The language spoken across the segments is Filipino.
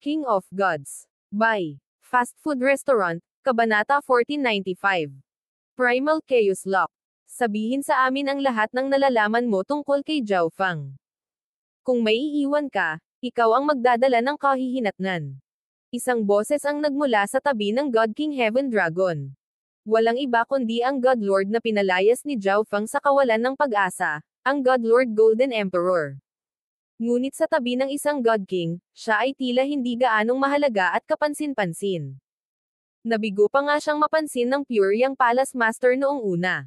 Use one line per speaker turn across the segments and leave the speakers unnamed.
King of Gods. By Fast Food Restaurant, Kabanata 1495. Primal Chaos Lock. Sabihin sa amin ang lahat ng nalalaman mo tungkol kay Zhao Fang. Kung may iiwan ka, ikaw ang magdadala ng kahihinatnan. Isang boses ang nagmula sa tabi ng God King Heaven Dragon. Walang iba kundi ang God Lord na pinalayas ni Zhao Fang sa kawalan ng pag-asa, ang God Lord Golden Emperor. Ngunit sa tabi ng isang God King, siya ay tila hindi gaanong mahalaga at kapansin-pansin. Nabigo pa nga siyang mapansin ng Pure Yang Palace Master noong una.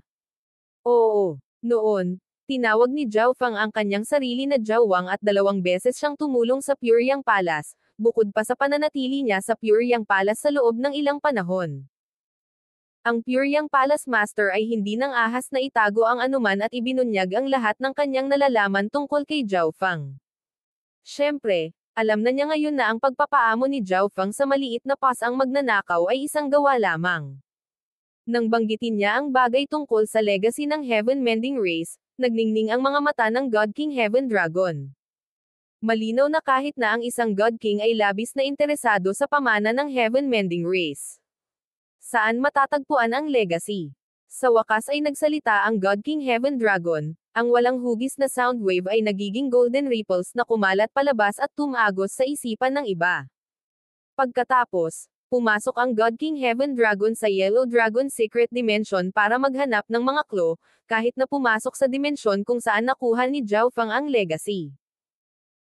Oo, noon, tinawag ni Zhao Fang ang kanyang sarili na Zhao Wang at 2 beses siyang tumulong sa Pure Yang Palace, bukod pa sa pananatili niya sa Pure Yang Palace sa loob ng ilang panahon. Ang Pure Yang Palace Master ay hindi nang ahas na itago ang anuman at ibinunyag ang lahat ng kanyang nalalaman tungkol kay Zhao Fang. Siyempre, alam na niya ngayon na ang pagpapaamo ni Zhao Fang sa maliit na pas ang magnanakaw ay isang gawa lamang. Nang banggitin niya ang bagay tungkol sa legacy ng Heaven Mending Race, nagningning ang mga mata ng God King Heaven Dragon. Malinaw na kahit na ang isang God King ay labis na interesado sa pamana ng Heaven Mending Race. Saan matatagpuan ang legacy? Sa wakas ay nagsalita ang God King Heaven Dragon. Ang walang hugis na sound wave ay nagiging golden ripples na kumalat palabas at tumagos sa isipan ng iba. Pagkatapos, pumasok ang God King Heaven Dragon sa Yellow Dragon Secret Dimension para maghanap ng mga clue, kahit na pumasok sa dimensyon kung saan nakuha ni Zhao Fang ang legacy.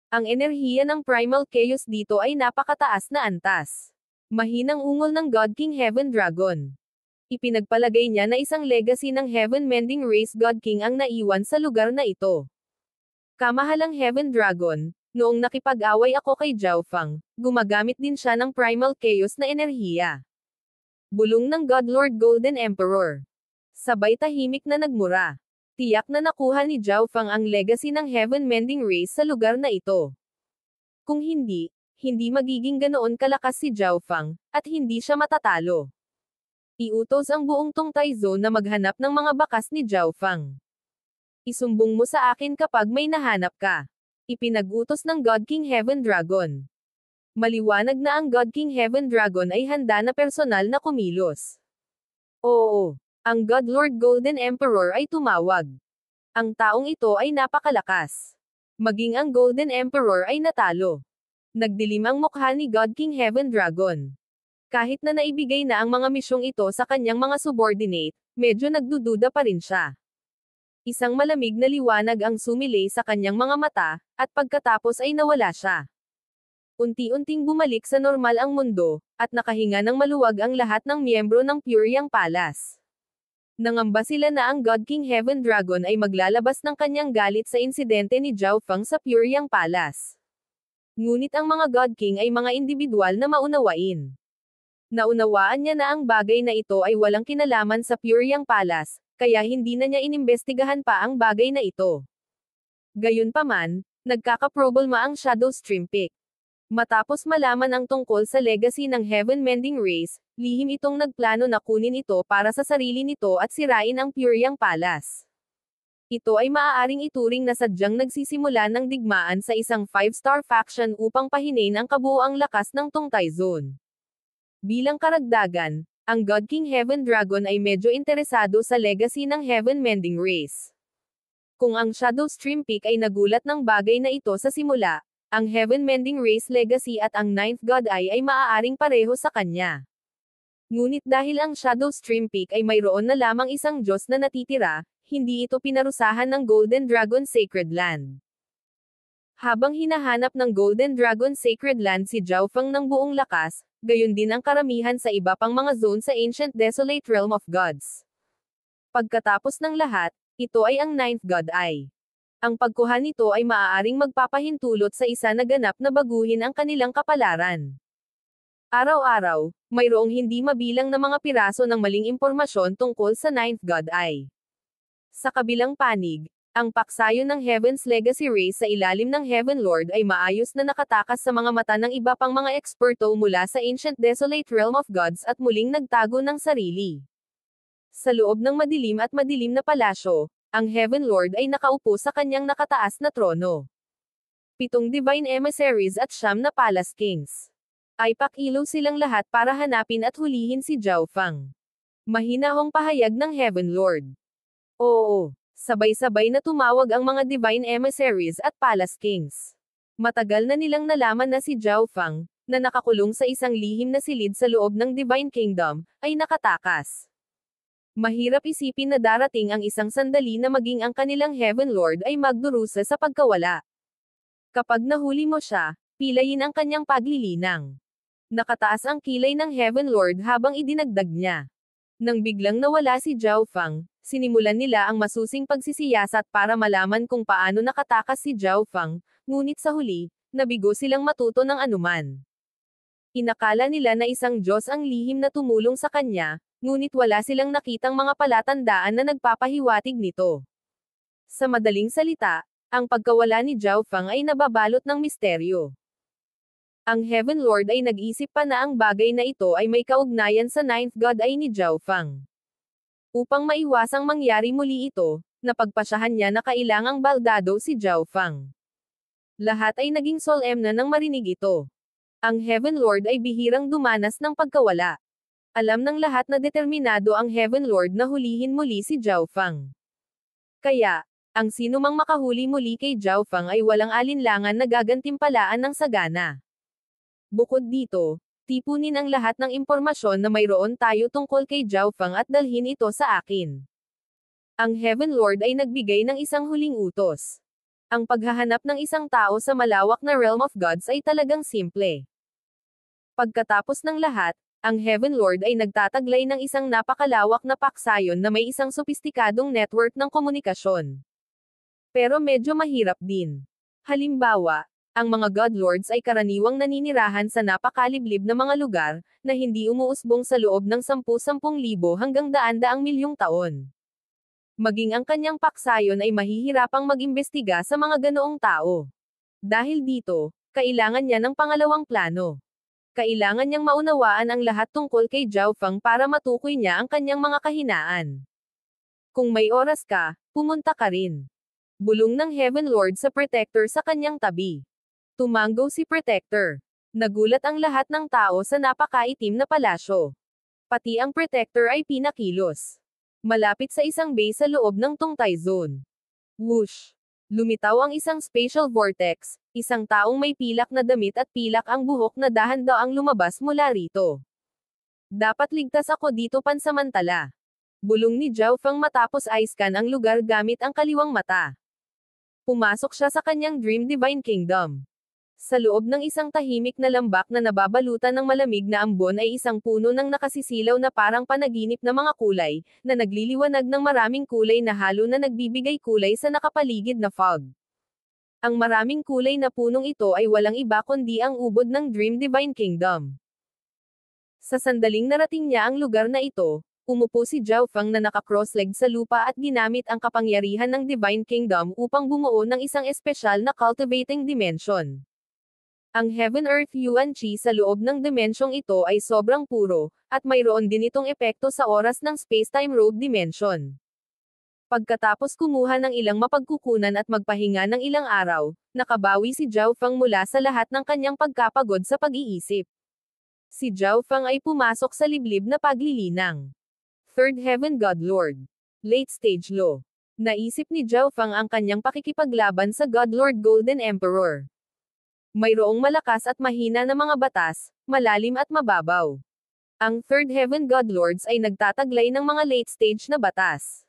Ang enerhiya ng Primal Chaos dito ay napakataas na antas. Mahinang ungol ng God King Heaven Dragon. Ipinagpalagay niya na isang legacy ng Heaven Mending Race God King ang naiwan sa lugar na ito. Kamahalang Heaven Dragon, noong nakipag-away ako kay Zhao Fang, gumagamit din siya ng Primal Chaos na enerhiya. Bulong ng God Lord Golden Emperor. Sabay tahimik na nagmura. Tiyak na nakuha ni Zhao Fang ang legacy ng Heaven Mending Race sa lugar na ito. Kung hindi magiging ganoon kalakas si Zhao Fang, at hindi siya matatalo. Iutos ang buong Tongtai Zone na maghanap ng mga bakas ni Zhao Fang. Isumbong mo sa akin kapag may nahanap ka. Ipinag-utos ng God King Heaven Dragon. Maliwanag na ang God King Heaven Dragon ay handa na personal na kumilos. Oo, ang God Lord Golden Emperor ay tumawag. Ang taong ito ay napakalakas. Maging ang Golden Emperor ay natalo. Nagdilim ang mukha ni God King Heaven Dragon. Kahit na naibigay na ang mga misyong ito sa kanyang mga subordinate, medyo nagdududa pa rin siya. Isang malamig na liwanag ang sumilay sa kanyang mga mata, at pagkatapos ay nawala siya. Unti-unting bumalik sa normal ang mundo, at nakahinga ng maluwag ang lahat ng miyembro ng Pure Yang Palace. Nangamba sila na ang God King Heaven Dragon ay maglalabas ng kanyang galit sa insidente ni Zhao Fang sa Pure Yang Palace. Ngunit ang mga God King ay mga individual na maunawain. Naunawaan niya na ang bagay na ito ay walang kinalaman sa Pure Yang Palace, kaya hindi na niya inimbestigahan pa ang bagay na ito. Gayunpaman, nagkakaproblema ang Shadow Stream Peak. Matapos malaman ang tungkol sa legacy ng Heaven Mending Race, lihim itong nagplano na kunin ito para sa sarili nito at sirain ang Pure Yang Palace. Ito ay maaaring ituring na sadyang nagsisimula ng digmaan sa isang 5-star faction upang pahinain ang kabuuang lakas ng Tongtai Zone. Bilang karagdagan, ang God King Heaven Dragon ay medyo interesado sa legacy ng Heaven Mending Race. Kung ang Shadow Stream Peak ay nagulat ng bagay na ito sa simula, ang Heaven Mending Race legacy at ang 9th God Eye ay maaaring pareho sa kanya. Ngunit dahil ang Shadow Stream Peak ay mayroon na lamang isang Diyos na natitira, hindi ito pinarusahan ng Golden Dragon Sacred Land. Habang hinahanap ng Golden Dragon Sacred Land si Zhao Fang ng buong lakas, gayon din ang karamihan sa iba pang mga zone sa Ancient Desolate Realm of Gods. Pagkatapos ng lahat, ito ay ang 9th God Eye. Ang pagkuha nito ay maaaring magpapahintulot sa isa na ganap na baguhin ang kanilang kapalaran. Araw-araw, mayroong hindi mabilang na mga piraso ng maling impormasyon tungkol sa 9th God Eye. Sa kabilang panig, ang paksayo ng Heaven's Legacy Race sa ilalim ng Heaven Lord ay maayos na nakatakas sa mga mata ng iba pang mga eksperto mula sa Ancient Desolate Realm of Gods at muling nagtago ng sarili. Sa loob ng madilim na palasyo, ang Heaven Lord ay nakaupo sa kanyang nakataas na trono. 7 Divine Emissaries at 9 na Palace Kings. ay pakilo silang lahat para hanapin at hulihin si Zhao Fang. Mahinahong pahayag ng Heaven Lord. Oo, sabay-sabay na tumawag ang mga Divine Emissaries at Palace Kings. Matagal na nilang nalaman na si Zhao Fang, na nakakulong sa isang lihim na silid sa loob ng Divine Kingdom, ay nakatakas. Mahirap isipin na darating ang isang sandali na maging ang kanilang Heaven Lord ay magdurusa sa pagkawala. Kapag nahuli mo siya, pilayin ang kanyang paglilinang. Nakataas ang kilay ng Heaven Lord habang idinagdag niya. Nang biglang nawala si Zhao Fang, sinimulan nila ang masusing pagsisiyasat para malaman kung paano nakatakas si Zhao Fang, ngunit sa huli, nabigo silang matuto ng anuman. Inakala nila na isang Diyos ang lihim na tumulong sa kanya, ngunit wala silang nakitang mga palatandaan na nagpapahiwatig nito. Sa madaling salita, ang pagkawala ni Zhao Fang ay nababalot ng misteryo. Ang Heaven Lord ay nag-isip pa na ang bagay na ito ay may kaugnayan sa Ninth God ay ni Zhao Fang. Upang maiwasang mangyari muli ito, napagpasyahan niya na kailangang baldado si Zhao Fang. Lahat ay naging solemn na nang marinig ito. Ang Heaven Lord ay bihirang dumanas ng pagkawala. Alam ng lahat na determinado ang Heaven Lord na hulihin muli si Zhao Fang. Kaya, ang sinumang makahuli muli kay Zhao Fang ay walang alinlangan na gagantimpalaan ng sagana. Bukod dito, tipunin ang lahat ng impormasyon na mayroon tayo tungkol kay Zhao Fang at dalhin ito sa akin. Ang Heaven Lord ay nagbigay ng isang huling utos. Ang paghahanap ng isang tao sa malawak na realm of gods ay talagang simple. Pagkatapos ng lahat, ang Heaven Lord ay nagtataglay ng isang napakalawak na paksayon na may isang sopistikadong network ng komunikasyon. Pero medyo mahirap din. Halimbawa, ang mga God Lords ay karaniwang naninirahan sa napakaliblib na mga lugar, na hindi umuusbong sa loob ng 10,000 hanggang daan-daang milyong taon. Maging ang kanyang paksayon ay mahihirapang mag-imbestiga sa mga ganoong tao. Dahil dito, kailangan niya ng pangalawang plano. Kailangan niyang maunawaan ang lahat tungkol kay Zhao Fang para matukoy niya ang kanyang mga kahinaan. Kung may oras ka, pumunta ka rin. Bulong ng Heaven Lord sa Protector sa kanyang tabi. Tumango si Protector. Nagulat ang lahat ng tao sa napakaitim na palasyo. Pati ang Protector ay pinakilos. Malapit sa isang base sa loob ng Tungtay Zone. Whoosh! Lumitaw ang isang spatial vortex, isang taong may pilak na damit at pilak ang buhok na dahan-daang lumabas mula rito. Dapat ligtas ako dito pansamantala. Bulong ni Zhao Fang matapos i-scan ang lugar gamit ang kaliwang mata. Pumasok siya sa kanyang Dream Divine Kingdom. Sa loob ng isang tahimik na lambak na nababalutan ng malamig na ambon ay isang puno ng nakasisilaw na parang panaginip na mga kulay, na nagliliwanag ng maraming kulay na halo na nagbibigay kulay sa nakapaligid na fog. Ang maraming kulay na punong ito ay walang iba kundi ang ubod ng Dream Divine Kingdom. Sa sandaling narating niya ang lugar na ito, umupo si Zhao Fang na naka-cross-legged sa lupa at ginamit ang kapangyarihan ng Divine Kingdom upang bumuo ng isang espesyal na cultivating dimension. Ang Heaven Earth Yuan Qi sa loob ng dimensyong ito ay sobrang puro, at mayroon din itong epekto sa oras ng space-time robe dimension. Pagkatapos kumuha ng ilang mapagkukunan at magpahinga ng ilang araw, nakabawi si Zhao Fang mula sa lahat ng kanyang pagkapagod sa pag-iisip. Si Zhao Fang ay pumasok sa liblib na paglilinang. Third Heaven God Lord. Late Stage Law. Naisip ni Zhao Fang ang kanyang pakikipaglaban sa God Lord Golden Emperor. Mayroong malakas at mahina na mga batas, malalim at mababaw. Ang Third Heaven God Lords ay nagtataglay ng mga late stage na batas.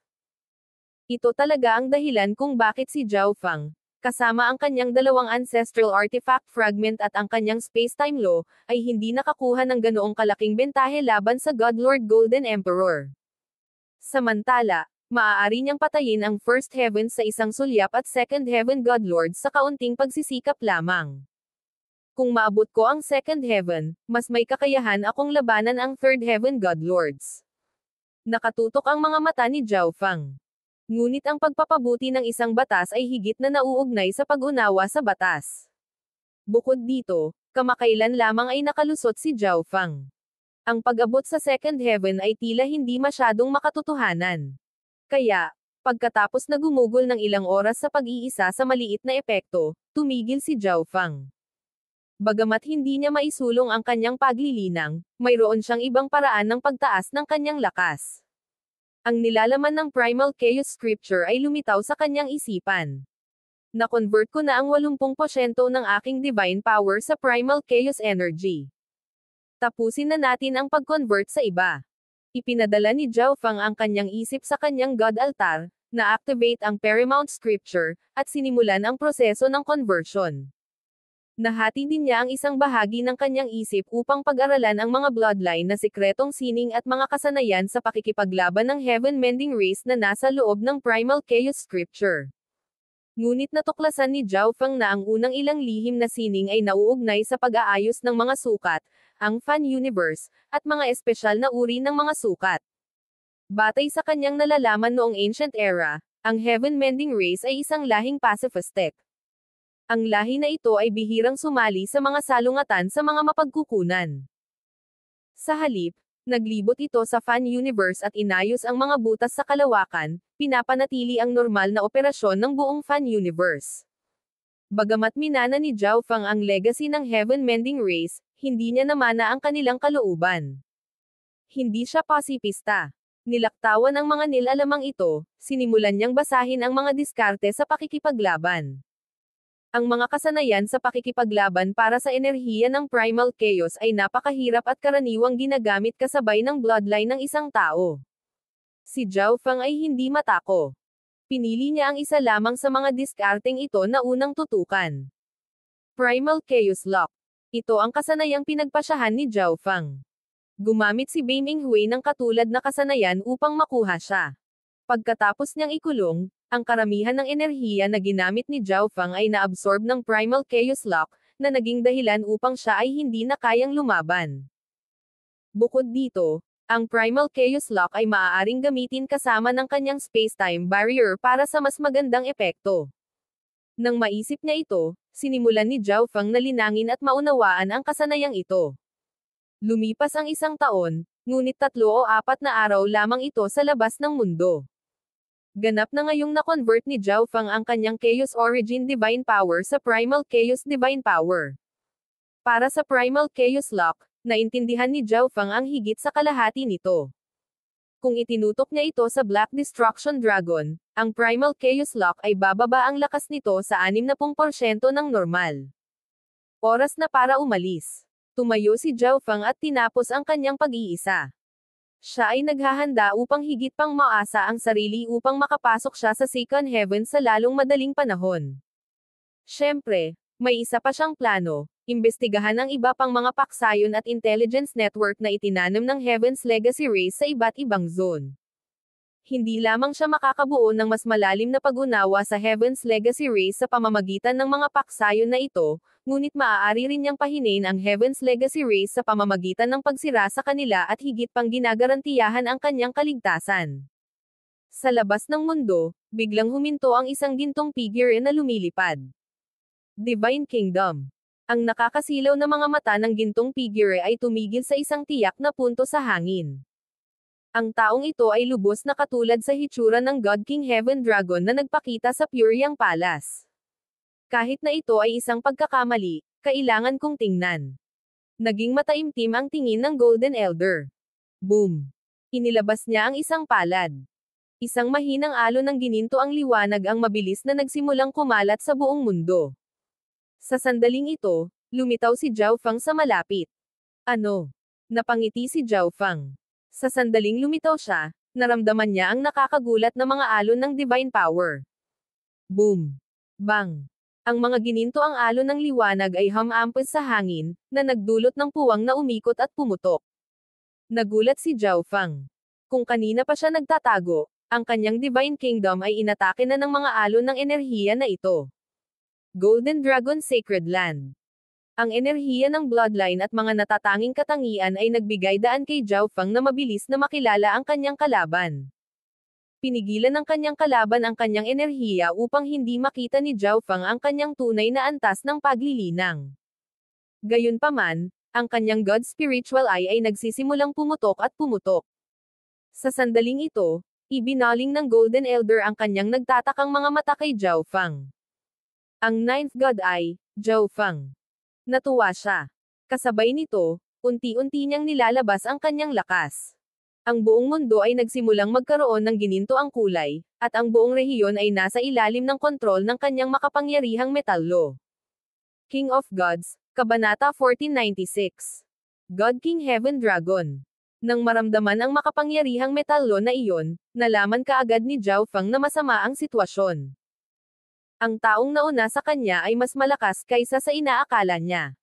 Ito talaga ang dahilan kung bakit si Zhao Fang, kasama ang kanyang dalawang ancestral artifact fragment at ang kanyang space-time law, ay hindi nakakuha ng ganoong kalaking bentahe laban sa God Lord Golden Emperor. Samantala, maaari niyang patayin ang First Heaven sa isang sulyap at Second Heaven God Lords sa kaunting pagsisikap lamang. Kung maabot ko ang Second Heaven, mas may kakayahan akong labanan ang Third Heaven God Lords. Nakatutok ang mga mata ni Zhao Fang. Ngunit ang pagpapabuti ng isang batas ay higit na nauugnay sa pag-unawa sa batas. Bukod dito, kamakailan lamang ay nakalusot si Zhao Fang. Ang pag-abot sa Second Heaven ay tila hindi masyadong makatotohanan. Kaya, pagkatapos na gumugol ng ilang oras sa pag-iisa sa maliit na epekto, tumigil si Zhao Fang. Bagamat hindi niya maisulong ang kanyang paglilinang, mayroon siyang ibang paraan ng pagtaas ng kanyang lakas. Ang nilalaman ng Primal Chaos Scripture ay lumitaw sa kanyang isipan. Na-convert ko na ang 80% ng aking divine power sa Primal Chaos Energy. Tapusin na natin ang pag-convert sa iba. Ipinadala ni Zhao Feng ang kanyang isip sa kanyang God Altar, na-activate ang Paramount Scripture, at sinimulan ang proseso ng conversion. Nahati din niya ang isang bahagi ng kanyang isip upang pag-aralan ang mga bloodline na sikretong sining at mga kasanayan sa pakikipaglaban ng heaven-mending race na nasa loob ng Primal Chaos Scripture. Ngunit natuklasan ni Zhao Feng na ang unang ilang lihim na sining ay nauugnay sa pag-aayos ng mga sukat, ang Fan Universe, at mga espesyal na uri ng mga sukat. Batay sa kanyang nalalaman noong ancient era, ang heaven-mending race ay isang lahing pacifistic. Ang lahi na ito ay bihirang sumali sa mga salungatan sa mga mapagkukunan. Sa halip, naglibot ito sa Fan Universe at inayos ang mga butas sa kalawakan, pinapanatili ang normal na operasyon ng buong Fan Universe. Bagamat minana ni Zhao Feng ang legacy ng heaven-mending race, hindi niya namana ang kanilang kalooban. Hindi siya pasipista. Nilaktawan ang mga nilalamang ito, sinimulan niyang basahin ang mga diskarte sa pakikipaglaban. Ang mga kasanayan sa pakikipaglaban para sa enerhiya ng Primal Chaos ay napakahirap at karaniwang ginagamit kasabay ng bloodline ng isang tao. Si Zhao Feng ay hindi matako. Pinili niya ang isa lamang sa mga diskarteng ito na unang tutukan. Primal Chaos Lock. Ito ang kasanayang pinagpasyahan ni Zhao Feng. Gumamit si Beiming Hui ng katulad na kasanayan upang makuha siya. Pagkatapos niyang ikulong, ang karamihan ng enerhiya na ginamit ni Zhao Feng ay naabsorb ng Primal Chaos Lock, na naging dahilan upang siya ay hindi na kayang lumaban. Bukod dito, ang Primal Chaos Lock ay maaaring gamitin kasama ng kanyang space-time barrier para sa mas magandang epekto. Nang maisip niya ito, sinimulan ni Zhao Feng na linangin at maunawaan ang kasanayang ito. Lumipas ang 1 taon, ngunit 3 o 4 na araw lamang ito sa labas ng mundo. Ganap na ngayong na-convert ni Zhao Feng ang kanyang Chaos Origin Divine Power sa Primal Chaos Divine Power. Para sa Primal Chaos Lock, naintindihan ni Zhao Feng ang higit sa kalahati nito. Kung itinutok niya ito sa Black Destruction Dragon, ang Primal Chaos Lock ay bababa ang lakas nito sa 60% ng normal. Oras na para umalis. Tumayo si Zhao Feng at tinapos ang kanyang pag-iisa. Siya ay naghahanda upang higit pang maasa ang sarili upang makapasok siya sa Second Heaven sa lalong madaling panahon. Siyempre, may isa pa siyang plano, imbestigahan ang iba pang mga paksayon at intelligence network na itinanam ng Heaven's Legacy Race sa iba't ibang zone. Hindi lamang siya makakabuo ng mas malalim na pag-unawa sa Heaven's Legacy Race sa pamamagitan ng mga paksayon na ito, ngunit maaari rin niyang pahinain ang Heaven's Legacy Race sa pamamagitan ng pagsira sa kanila at higit pang ginagarantiyahan ang kanyang kaligtasan. Sa labas ng mundo, biglang huminto ang isang gintong figure na lumilipad. Divine Kingdom. Ang nakakasilaw na mga mata ng gintong figure ay tumigil sa isang tiyak na punto sa hangin. Ang taong ito ay lubos na katulad sa hitsura ng God King Heaven Dragon na nagpakita sa Puryang Palace. Kahit na ito ay isang pagkakamali, kailangan kong tingnan. Naging mataimtim ang tingin ng Golden Elder. Boom! Inilabas niya ang isang palad. Isang mahinang alon ng gininto ang liwanag ang mabilis na nagsimulang kumalat sa buong mundo. Sa sandaling ito, lumitaw si Zhao Feng sa malapit. Ano? Napangiti si Zhao Feng. Sa sandaling lumitaw siya, naramdaman niya ang nakakagulat na mga alon ng divine power. Boom! Bang! Ang mga gininto ang alon ng liwanag ay humampos sa hangin, na nagdulot ng puwang na umikot at pumutok. Nagulat si Zhao Feng. Kung kanina pa siya nagtatago, ang kanyang Divine Kingdom ay inatake na ng mga alon ng enerhiya na ito. Golden Dragon Sacred Land. Ang enerhiya ng bloodline at mga natatanging katangian ay nagbigay daan kay Zhao Feng na mabilis na makilala ang kanyang kalaban. Pinigilan ng kanyang kalaban ang kanyang enerhiya upang hindi makita ni Zhao Feng ang kanyang tunay na antas ng paglilinang. Gayunpaman, ang kanyang God Spiritual Eye ay nagsisimulang pumutok at pumutok. Sa sandaling ito, ibinaling ng Golden Elder ang kanyang nagtatakang mga mata kay Zhao Feng. Ang Ninth God Eye, Zhao Feng. Natuwa siya. Kasabay nito, unti-unti niyang nilalabas ang kanyang lakas. Ang buong mundo ay nagsimulang magkaroon ng gininto ang kulay, at ang buong rehiyon ay nasa ilalim ng kontrol ng kanyang makapangyarihang metal law. King of Gods, Kabanata 1496. God King Heaven Dragon. Nang maramdaman ang makapangyarihang metal law na iyon, nalaman kaagad ni Zhao Feng na masama ang sitwasyon. Ang taong nauna sa kanya ay mas malakas kaysa sa inaakala niya.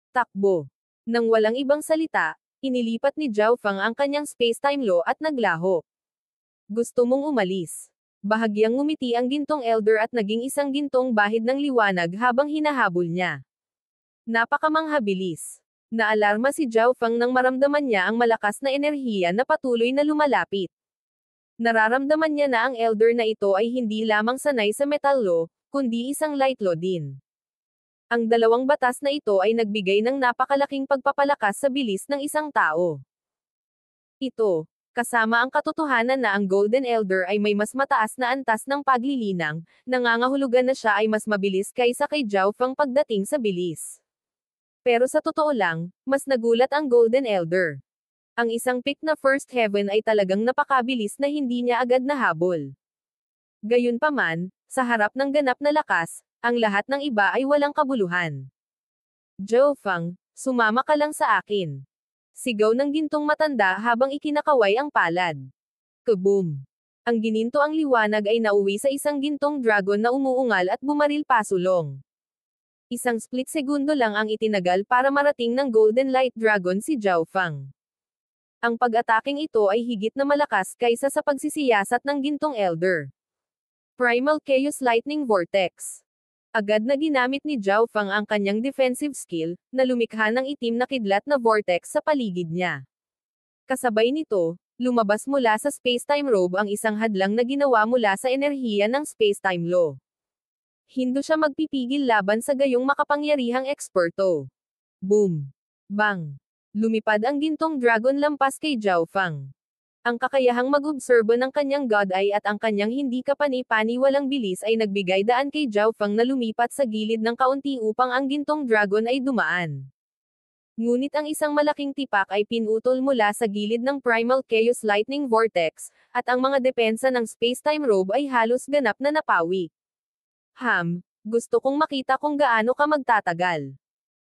Takbo. Nang walang ibang salita, inilipat ni Zhao Feng ang kanyang space-time law at naglaho. Gusto mong umalis. Bahagyang ngumiti ang gintong elder at naging isang gintong bahid ng liwanag habang hinahabol niya. Napakamangha-bilis. Naalarma si Zhao Feng nang maramdaman niya ang malakas na enerhiya na patuloy na lumalapit. Nararamdaman niya na ang elder na ito ay hindi lamang sanay sa metal law, kundi isang light law din. Ang dalawang batas na ito ay nagbigay ng napakalaking pagpapalakas sa bilis ng isang tao. Ito, kasama ang katotohanan na ang Golden Elder ay may mas mataas na antas ng paglilinang, nangangahulugan na siya ay mas mabilis kaysa kay Zhao Feng pagdating sa bilis. Pero sa totoo lang, mas nagulat ang Golden Elder. Ang isang pick na First Heaven ay talagang napakabilis na hindi niya agad nahabol. Gayunpaman, sa harap ng ganap na lakas, ang lahat ng iba ay walang kabuluhan. Zhao Feng, sumama ka lang sa akin. Sigaw ng gintong matanda habang ikinakaway ang palad. Kaboom! Ang gininto ang liwanag ay nauwi sa isang gintong dragon na umuungal at bumaril pasulong. Isang split segundo lang ang itinagal para marating ng Golden Light Dragon si Zhao Feng. Ang pag-ataking ito ay higit na malakas kaysa sa pagsisiyasat ng gintong elder. Primal Chaos Lightning Vortex. Agad na ginamit ni Zhao Feng ang kanyang defensive skill, na lumikha ng itim na kidlat na vortex sa paligid niya. Kasabay nito, lumabas mula sa space-time robe ang isang hadlang na ginawa mula sa enerhiya ng space-time law. Hindi siya magpipigil laban sa gayong makapangyarihang eksperto. Boom! Bang! Lumipad ang gintong dragon lampas kay Zhao Feng. Ang kakayahang mag-obserba ng kanyang God Eye at ang kanyang hindi kapani-paniwalang bilis ay nagbigay daan kay Zhao Feng na lumipat sa gilid ng kaunti upang ang gintong dragon ay dumaan. Ngunit ang isang malaking tipak ay pinutol mula sa gilid ng Primal Chaos Lightning Vortex, at ang mga depensa ng space-time robe ay halos ganap na napawi. Gusto kong makita kung gaano ka magtatagal.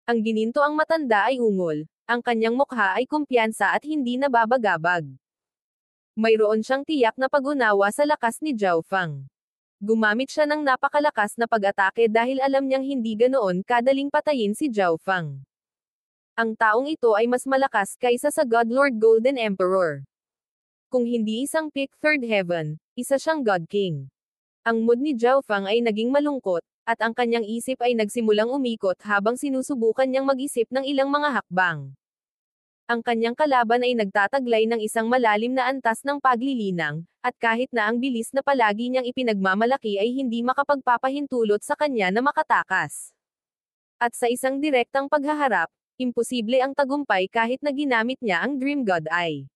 Ang gininto ang matanda ay ungol. Ang kanyang mukha ay kumpiyansa at hindi nababagabag. Mayroon siyang tiyak na pag-unawa sa lakas ni Zhao Feng. Gumamit siya ng napakalakas na pag-atake dahil alam niyang hindi ganoon kadaling patayin si Zhao Feng. Ang taong ito ay mas malakas kaysa sa God Lord Golden Emperor. Kung hindi isang pick Third Heaven, isa siyang God King. Ang mood ni Zhao Feng ay naging malungkot, at ang kanyang isip ay nagsimulang umikot habang sinusubukan niyang mag-isip ng ilang mga hakbang. Ang kanyang kalaban ay nagtataglay ng isang malalim na antas ng paglilinang, at kahit na ang bilis na palagi niyang ipinagmamalaki ay hindi makapagpapahintulot sa kanya na makatakas. At sa isang direktang paghaharap, imposible ang tagumpay kahit na ginamit niya ang Dream God Eye.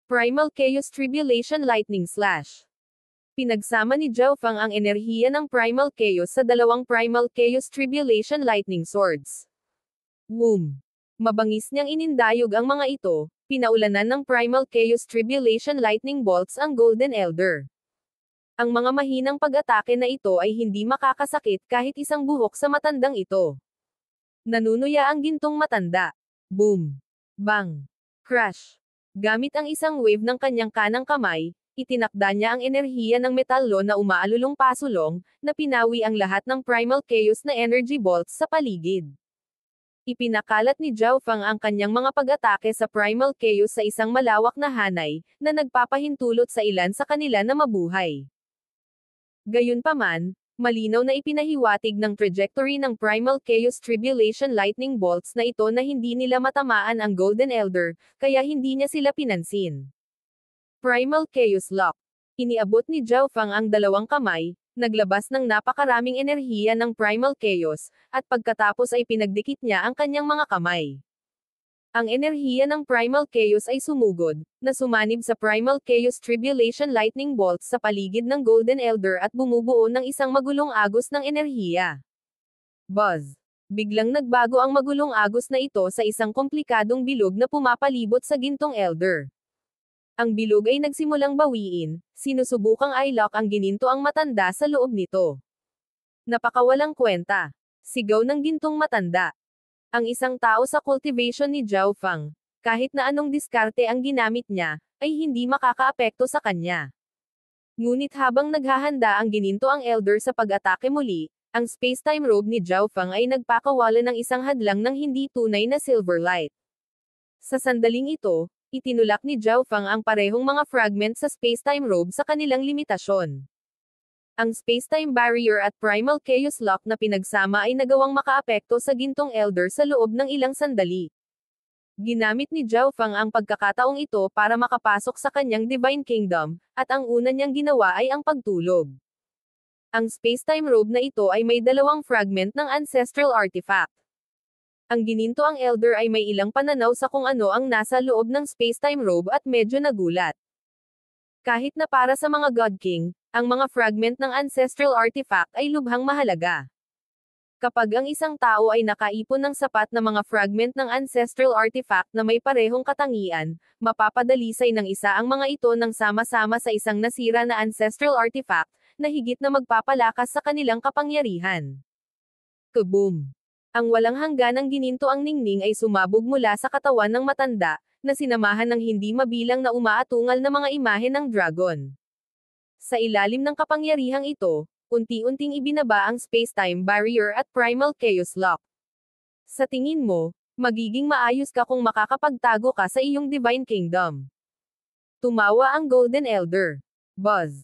Primal Chaos Tribulation Lightning Slash. Pinagsama ni Zhao Feng ang enerhiya ng Primal Chaos sa dalawang Primal Chaos Tribulation Lightning Swords. Boom! Mabangis niyang inindayog ang mga ito, pinaulanan ng Primal Chaos Tribulation Lightning Bolts ang Golden Elder. Ang mga mahinang pag-atake na ito ay hindi makakasakit kahit isang buhok sa matandang ito. Nanunuya ang gintong matanda. Boom! Bang! Crash! Gamit ang isang wave ng kanyang kanang kamay, itinakda niya ang enerhiya ng metal law na umaalulong pasulong, na pinawi ang lahat ng Primal Chaos na energy bolts sa paligid. Ipinakalat ni Zhao Feng ang kanyang mga pag-atake sa Primal Chaos sa isang malawak na hanay, na nagpapahintulot sa ilan sa kanila na mabuhay. Gayunpaman, malinaw na ipinahiwatig ng trajectory ng Primal Chaos Tribulation Lightning Bolts na ito na hindi nila matamaan ang Golden Elder, kaya hindi niya sila pinansin. Primal Chaos Lock. Iniabot ni Zhao Feng ang dalawang kamay, naglabas ng napakaraming enerhiya ng Primal Chaos, at pagkatapos ay pinagdikit niya ang kanyang mga kamay. Ang enerhiya ng Primal Chaos ay sumugod, na sumanib sa Primal Chaos Tribulation Lightning Bolts sa paligid ng Golden Elder at bumubuo ng isang magulong agos ng enerhiya. Buzz! Biglang nagbago ang magulong agos na ito sa isang komplikadong bilog na pumapalibot sa gintong elder. Ang bilog ay nagsimulang bawiin, sinusubukang i-lock ang gininto ang matanda sa loob nito. Napakawalang kwenta. Sigaw ng gintong matanda. Ang isang tao sa cultivation ni Zhao Fang, kahit na anong diskarte ang ginamit niya, ay hindi makakaapekto sa kanya. Ngunit habang naghahanda ang gininto ang elder sa pag-atake muli, ang space-time robe ni Zhao Fang ay nagpakawala ng isang hadlang ng hindi tunay na silver light. Sa sandaling ito, itinulak ni Zhao Fang ang parehong mga fragment sa space-time robe sa kanilang limitasyon. Ang space-time barrier at primal chaos lock na pinagsama ay nagawang makaapekto sa gintong elder sa loob ng ilang sandali. Ginamit ni Zhao Fang ang pagkakataong ito para makapasok sa kanyang Divine Kingdom, at ang una niyang ginawa ay ang pagtulog. Ang space-time robe na ito ay may dalawang fragment ng ancestral artifact. Ang gininto ang elder ay may ilang pananaw sa kung ano ang nasa loob ng space-time robe at medyo nagulat. Kahit na para sa mga God King, ang mga fragment ng ancestral artifact ay lubhang mahalaga. Kapag ang isang tao ay nakaipon ng sapat na mga fragment ng ancestral artifact na may parehong katangian, mapapadalisay ng isa ang mga ito nang sama-sama sa isang nasira na ancestral artifact, na higit na magpapalakas sa kanilang kapangyarihan. Kaboom! Ang walang hangganang gininto ang ningning ay sumabog mula sa katawan ng matanda, na sinamahan ng hindi mabilang na umaatungal na mga imahe ng dragon. Sa ilalim ng kapangyarihang ito, unti-unting ibinaba ang space-time barrier at primal chaos lock. Sa tingin mo, magiging maayos ka kung makakapagtago ka sa iyong Divine Kingdom. Tumawa ang Golden Elder. Buzz.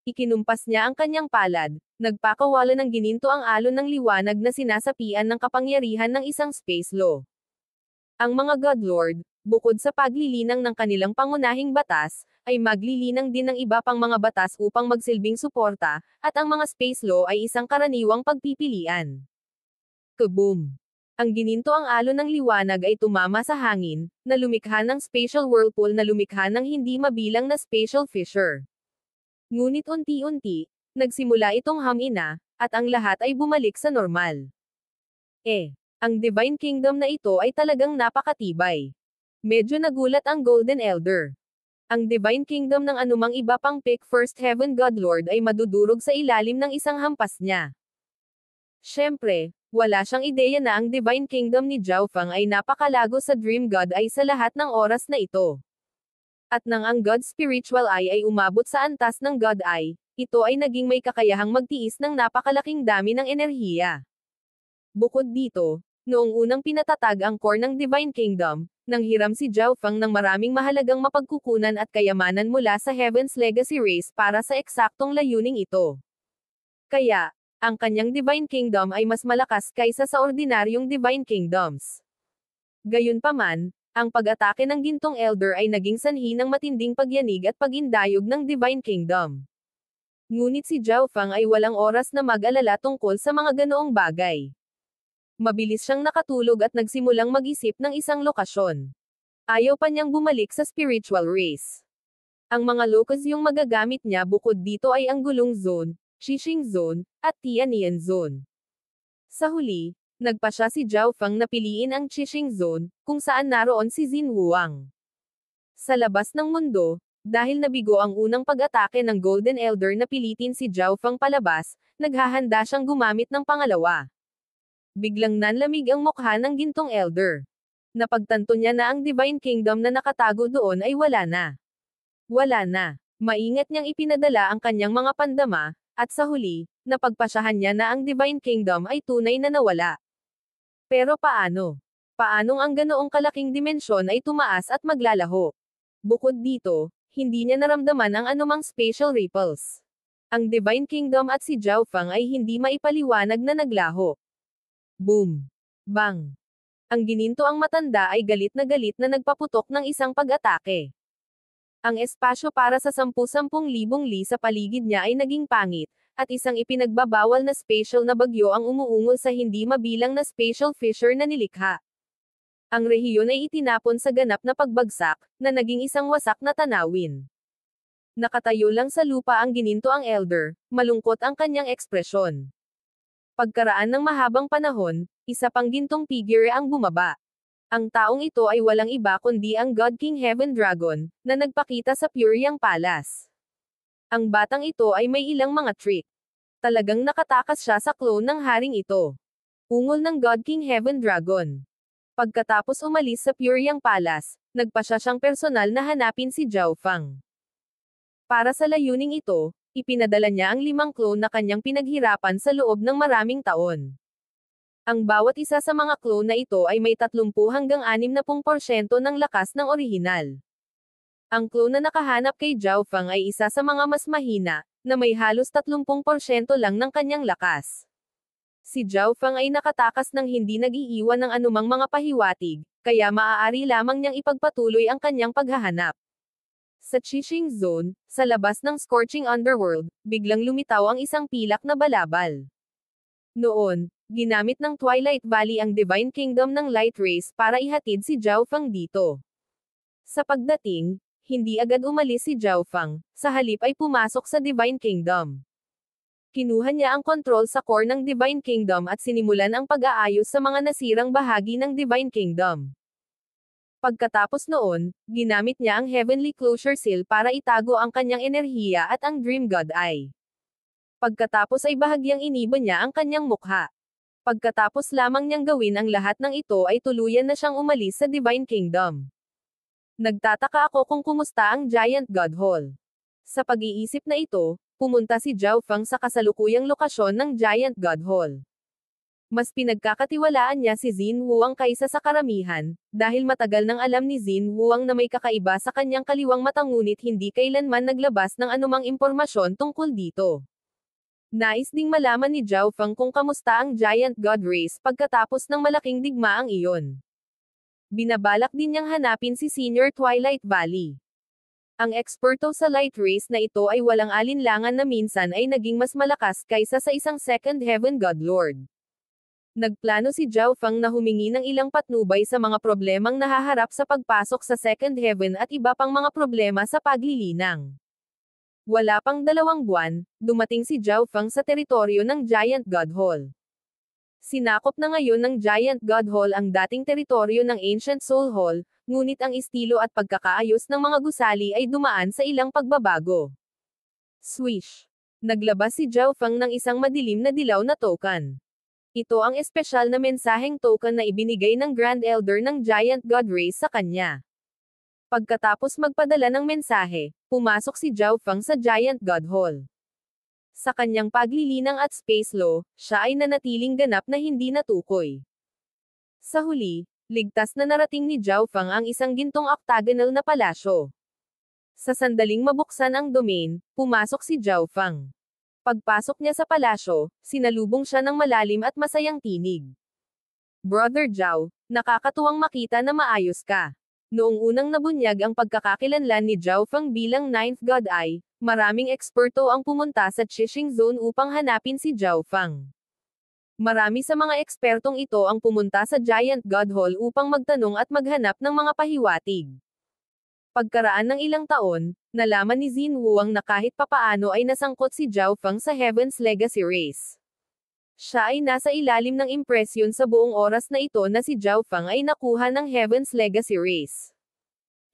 Ikinumpas niya ang kanyang palad, nagpakawala ng gininto ang alon ng liwanag na sinasapian ng kapangyarihan ng isang space law. Ang mga God Lord, bukod sa paglilinang ng kanilang pangunahing batas, ay maglilinang din ng iba pang mga batas upang magsilbing suporta, at ang mga space law ay isang karaniwang pagpipilian. Kaboom! Ang gininto ang alon ng liwanag ay tumama sa hangin, na lumikha ng spatial whirlpool na lumikha ng hindi mabilang na spatial fissure. Ngunit unti-unti, nagsimula itong hamina, at ang lahat ay bumalik sa normal. Ang Divine Kingdom na ito ay talagang napakatibay. Medyo nagulat ang Golden Elder. Ang Divine Kingdom ng anumang iba pang Pick First Heaven God Lord ay madudurog sa ilalim ng isang hampas niya. Siyempre, wala siyang ideya na ang Divine Kingdom ni Zhao Fang ay napakalago sa Dream God Eye sa lahat ng oras na ito. At nang ang God Spiritual Eye ay umabot sa antas ng God Eye, ito ay naging may kakayahang magtiis ng napakalaking dami ng enerhiya. Bukod dito, noong unang pinatatag ang core ng Divine Kingdom, nanghiram si Zhao Fang ng maraming mahalagang mapagkukunan at kayamanan mula sa Heaven's Legacy Race para sa eksaktong layuning ito. Kaya, ang kanyang Divine Kingdom ay mas malakas kaysa sa ordinaryong Divine Kingdoms. Gayunpaman, ang pag-atake ng gintong elder ay naging sanhi ng matinding pagyanig at pag-indayog ng Divine Kingdom. Ngunit si Zhao Fang ay walang oras na mag-alala tungkol sa mga ganoong bagay. Mabilis siyang nakatulog at nagsimulang mag-isip ng isang lokasyon. Ayaw pa niyang bumalik sa spiritual race. Ang mga locus yung magagamit niya bukod dito ay ang Gulong Zone, Xixing Zone, at Tianian Zone. Sa huli, nagpa siya si Zhao Fang na piliin ang Xixing Zone, kung saan naroon si Xin Wuang. Sa labas ng mundo, dahil nabigo ang unang pag-atake ng Golden Elder na pilitin si Zhao Fang palabas, naghahanda siyang gumamit ng pangalawa. Biglang nanlamig ang mukha ng gintong elder. Napagtanto niya na ang Divine Kingdom na nakatago doon ay wala na. Wala na. Maingat niyang ipinadala ang kanyang mga pandama, at sa huli, napagpasyahan niya na ang Divine Kingdom ay tunay na nawala. Pero paano? Paanong ang ganoong kalaking dimensyon ay tumaas at maglalaho? Bukod dito, hindi niya naramdaman ang anumang spatial ripples. Ang Divine Kingdom at si Zhao Fang ay hindi maipaliwanag na naglaho. Boom! Bang! Ang gininto ang matanda ay galit na nagpaputok ng isang pag-atake. Ang espasyo para sa 10,000 li sa paligid niya ay naging pangit, at isang ipinagbabawal na spatial na bagyo ang umuungol sa hindi mabilang na spatial fissure na nilikha. Ang rehiyon ay itinapon sa ganap na pagbagsak, na naging isang wasak na tanawin. Nakatayo lang sa lupa ang gininto ang elder, malungkot ang kanyang ekspresyon. Pagkaraan ng mahabang panahon, isa pang gintong figure ang bumaba. Ang taong ito ay walang iba kundi ang God King Heaven Dragon, na nagpakita sa Puriang Palace. Ang batang ito ay may ilang mga trick. Talagang nakatakas siya sa clone ng haring ito. Ungol ng God King Heaven Dragon. Pagkatapos umalis sa Puriang Palace, nagpa siya siyang personal na hanapin si Zhao Fang. Para sa layuning ito, ipinadala niya ang 5 clone na kanyang pinaghirapan sa loob ng maraming taon. Ang bawat isa sa mga clone na ito ay may 30 hanggang 60% ng lakas ng orihinal. Ang clone na nakahanap kay Zhao Fang ay isa sa mga mas mahina, na may halos 30% lang ng kanyang lakas. Si Zhao Fang ay nakatakas ng hindi nag-iiwan ng anumang mga pahiwatig, kaya maaari lamang niyang ipagpatuloy ang kanyang paghahanap. Sa Qixing Zone, sa labas ng Scorching Underworld, biglang lumitaw ang isang pilak na balabal. Noon, ginamit ng Twilight Valley ang Divine Kingdom ng Light Race para ihatid si Zhao Fang dito. Sa pagdating, hindi agad umalis si Zhao Fang, sa halip ay pumasok sa Divine Kingdom. Kinuha niya ang kontrol sa core ng Divine Kingdom at sinimulan ang pag-aayos sa mga nasirang bahagi ng Divine Kingdom. Pagkatapos noon, ginamit niya ang Heavenly Closure Seal para itago ang kanyang enerhiya at ang Dream God Eye. Pagkatapos ay bahagyang iniba niya ang kanyang mukha. Pagkatapos lamang niyang gawin ang lahat ng ito ay tuluyan na siyang umalis sa Divine Kingdom. Nagtataka ako kung kumusta ang Giant God Hall. Sa pag-iisip na ito, pumunta si Zhao Fang sa kasalukuyang lokasyon ng Giant God Hall. Mas pinagkakatiwalaan niya si Xin Huang kaysa sa karamihan, dahil matagal nang alam ni Xin Huang na may kakaiba sa kanyang kaliwang mata ngunit hindi kailanman naglabas ng anumang impormasyon tungkol dito. Nais ding malaman ni Zhao Fang kung kamusta ang Giant God Race pagkatapos ng malaking digmaang iyon. Binabalak din niyang hanapin si Senior Twilight Valley. Ang eksperto sa light race na ito ay walang alinlangan na minsan ay naging mas malakas kaysa sa isang Second Heaven God Lord. Nagplano si Zhao Fang na humingi ng ilang patnubay sa mga problemang nahaharap sa pagpasok sa Second Heaven at iba pang mga problema sa paglilinang. Wala pang 2 buwan, dumating si Zhao Fang sa teritoryo ng Giant God Hall. Sinakop na ngayon ng Giant God Hall ang dating teritoryo ng Ancient Soul Hall, ngunit ang estilo at pagkakaayos ng mga gusali ay dumaan sa ilang pagbabago. Swish! Naglabas si Zhao Fang ng isang madilim na dilaw na token. Ito ang espesyal na mensaheng token na ibinigay ng Grand Elder ng Giant God Race sa kanya. Pagkatapos magpadala ng mensahe, pumasok si Zhao Fang sa Giant God Hall. Sa kanyang paglilinang at space law, siya ay nanatiling ganap na hindi natukoy. Sa huli, ligtas na narating ni Zhao Fang ang isang gintong octagonal na palasyo. Sa sandaling mabuksan ang domain, pumasok si Zhao Fang. Pagpasok niya sa palasyo, sinalubong siya ng malalim at masayang tinig. Brother Zhao, nakakatuwang makita na maayos ka. Noong unang nabunyag ang pagkakakilanlan ni Zhao Fang bilang 9th God Eye, maraming eksperto ang pumunta sa Qixing Zone upang hanapin si Zhao Fang. Marami sa mga ekspertong ito ang pumunta sa Giant God Hall upang magtanong at maghanap ng mga pahiwatig. Pagkaraan ng ilang taon, nalaman ni Xin Huang na kahit papaano ay nasangkot si Zhao Fang sa Heaven's Legacy Race. Siya ay nasa ilalim ng impresyon sa buong oras na ito na si Zhao Fang ay nakuha ng Heaven's Legacy Race.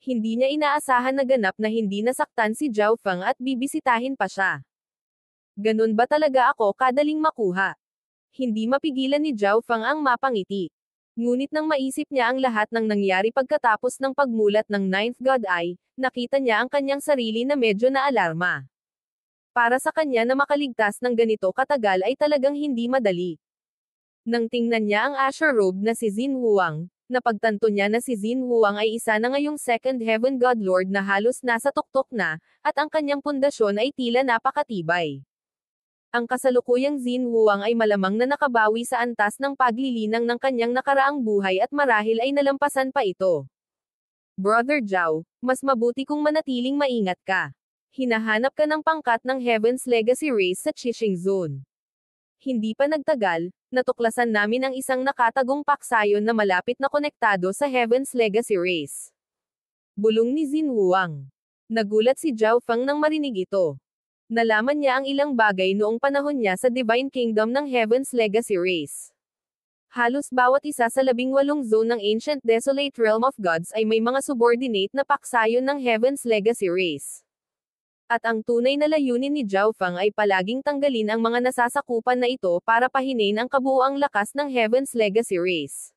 Hindi niya inaasahan na ganap na hindi nasaktan si Zhao Fang at bibisitahin pa siya. Ganun ba talaga ako kadaling makuha? Hindi mapigilan ni Zhao Fang ang mapangiti. Ngunit nang maisip niya ang lahat ng nangyari pagkatapos ng pagmulat ng 9th God Eye, nakita niya ang kanyang sarili na medyo naalarma. Para sa kanya na makaligtas ng ganito katagal ay talagang hindi madali. Nang tingnan niya ang Asher Robe na si Xin Huang, napagtanto niya na si Xin Huang ay isa na ngayong Second Heaven God Lord na halos nasa tuktok na, at ang kanyang pundasyon ay tila napakatibay. Ang kasalukuyang Xin Huang ay malamang na nakabawi sa antas ng paglilinang ng kanyang nakaraang buhay at marahil ay nalampasan pa ito. Brother Zhao, mas mabuti kung manatiling maingat ka. Hinahanap ka ng pangkat ng Heaven's Legacy Race sa Qixing Zone. Hindi pa nagtagal, natuklasan namin ang isang nakatagong paksayon na malapit na konektado sa Heaven's Legacy Race. Bulong ni Xin Huang. Nagulat si Zhao Fang nang marinig ito. Nalaman niya ang ilang bagay noong panahon niya sa Divine Kingdom ng Heaven's Legacy Race. Halos bawat isa sa 18 zone ng Ancient Desolate Realm of Gods ay may mga subordinate na paksayon ng Heaven's Legacy Race. At ang tunay na layunin ni Zhao Feng ay palaging tanggalin ang mga nasasakupan na ito para pahinain ang kabuuang lakas ng Heaven's Legacy Race.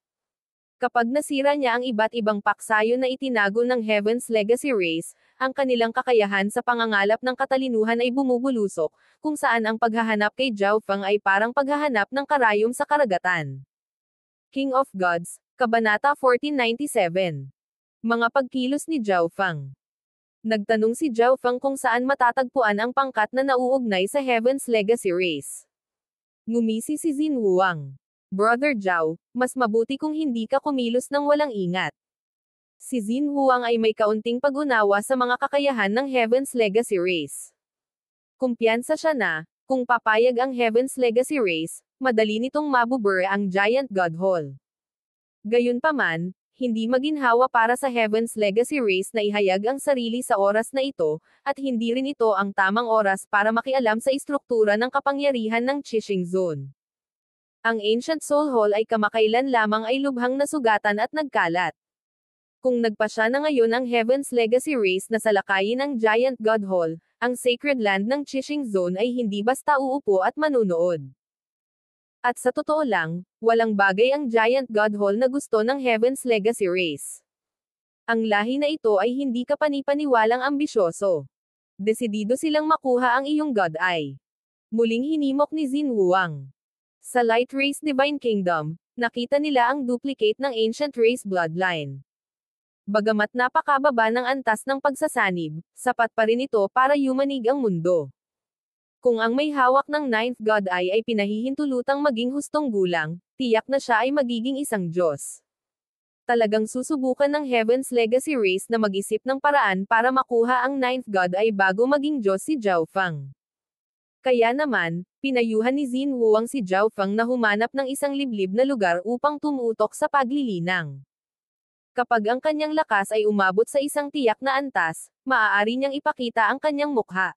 Kapag nasira niya ang iba't ibang paksayon na itinago ng Heaven's Legacy Race, ang kanilang kakayahan sa pangangalap ng katalinuhan ay bumubulusok, kung saan ang paghahanap kay Zhao Feng ay parang paghahanap ng karayom sa karagatan. King of Gods, Kabanata 1497. Mga pagkilos ni Zhao Feng. Nagtanong si Zhao Feng kung saan matatagpuan ang pangkat na nauugnay sa Heaven's Legacy Race. Ngumisi si Xin Wuang. Brother Zhao, mas mabuti kung hindi ka kumilos ng walang ingat. Si Xin Wuang ay may kaunting pag-unawa sa mga kakayahan ng Heaven's Legacy Race. Kumpiyansa siya na, kung papayag ang Heaven's Legacy Race, madali nitong mabubure ang Giant God Hall. Gayunpaman, hindi maginhawa para sa Heaven's Legacy Race na ihayag ang sarili sa oras na ito, at hindi rin ito ang tamang oras para makialam sa istruktura ng kapangyarihan ng Qixing Zone. Ang Ancient Soul Hall ay kamakailan lamang ay lubhang nasugatan at nagkalat. Kung nagpasya na ngayon ang Heaven's Legacy Race na salakayin ang Giant God Hall, ang Sacred Land ng Qixing Zone ay hindi basta uupo at manunood. At sa totoo lang, walang bagay ang Giant God Hall na gusto ng Heaven's Legacy Race. Ang lahi na ito ay hindi kapani-paniwalang ambisyoso. Desidido silang makuha ang iyong God Eye. Muling hinimok ni Xin Wuang. Sa Light Race Divine Kingdom, nakita nila ang duplicate ng Ancient Race Bloodline. Bagamat napakababa ng antas ng pagsasanib, sapat pa rin ito para yumanig ang mundo. Kung ang may hawak ng Ninth God Eye ay pinahihintulutang maging hustong gulang, tiyak na siya ay magiging isang Diyos. Talagang susubukan ng Heaven's Legacy Race na mag-isip ng paraan para makuha ang Ninth God Eye bago maging Diyos si Zhao Feng. Kaya naman, pinayuhan ni Xin Wuang si Zhao Feng na humanap ng isang liblib na lugar upang tumutok sa paglilinang. Kapag ang kanyang lakas ay umabot sa isang tiyak na antas, maaari niyang ipakita ang kanyang mukha.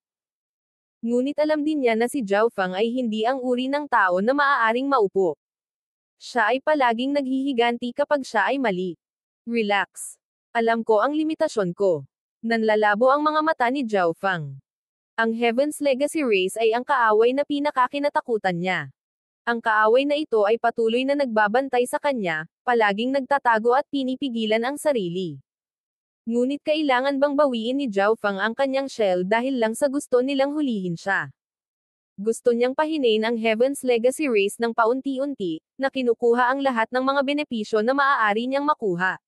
Ngunit alam din niya na si Zhao Feng ay hindi ang uri ng tao na maaaring maupo. Siya ay palaging naghihiganti kapag siya ay mali. Relax. Alam ko ang limitasyon ko. Nanlalabo ang mga mata ni Zhao Feng. Ang Heaven's Legacy Race ay ang kaaway na pinakakinatakutan niya. Ang kaaway na ito ay patuloy na nagbabantay sa kanya, palaging nagtatago at pinipigilan ang sarili. Ngunit kailangan bang bawiin ni Zhao Feng ang kanyang shell dahil lang sa gusto nilang hulihin siya? Gusto niyang pahinain ang Heaven's Legacy Race ng paunti-unti, na kinukuha ang lahat ng mga benepisyo na maaari niyang makuha.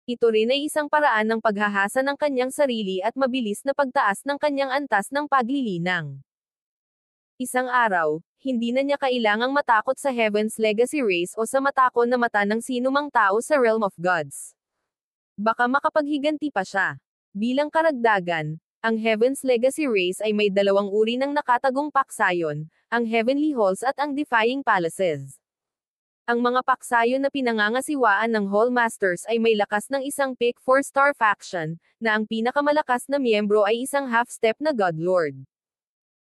Ito rin ay isang paraan ng paghahasa ng kanyang sarili at mabilis na pagtaas ng kanyang antas ng paglilinang. Isang araw, hindi na niya kailangang matakot sa Heaven's Legacy Race o sa matakon na mata ng sinumang tao sa Realm of Gods. Baka makapaghiganti pa siya. Bilang karagdagan, ang Heaven's Legacy Race ay may dalawang uri ng nakatagong paksayon, ang Heavenly Halls at ang Defying Palaces. Ang mga paksayon na pinangangasiwaan ng Hall Masters ay may lakas ng isang Pick 4-star faction, na ang pinakamalakas na miyembro ay isang half-step na God Lord.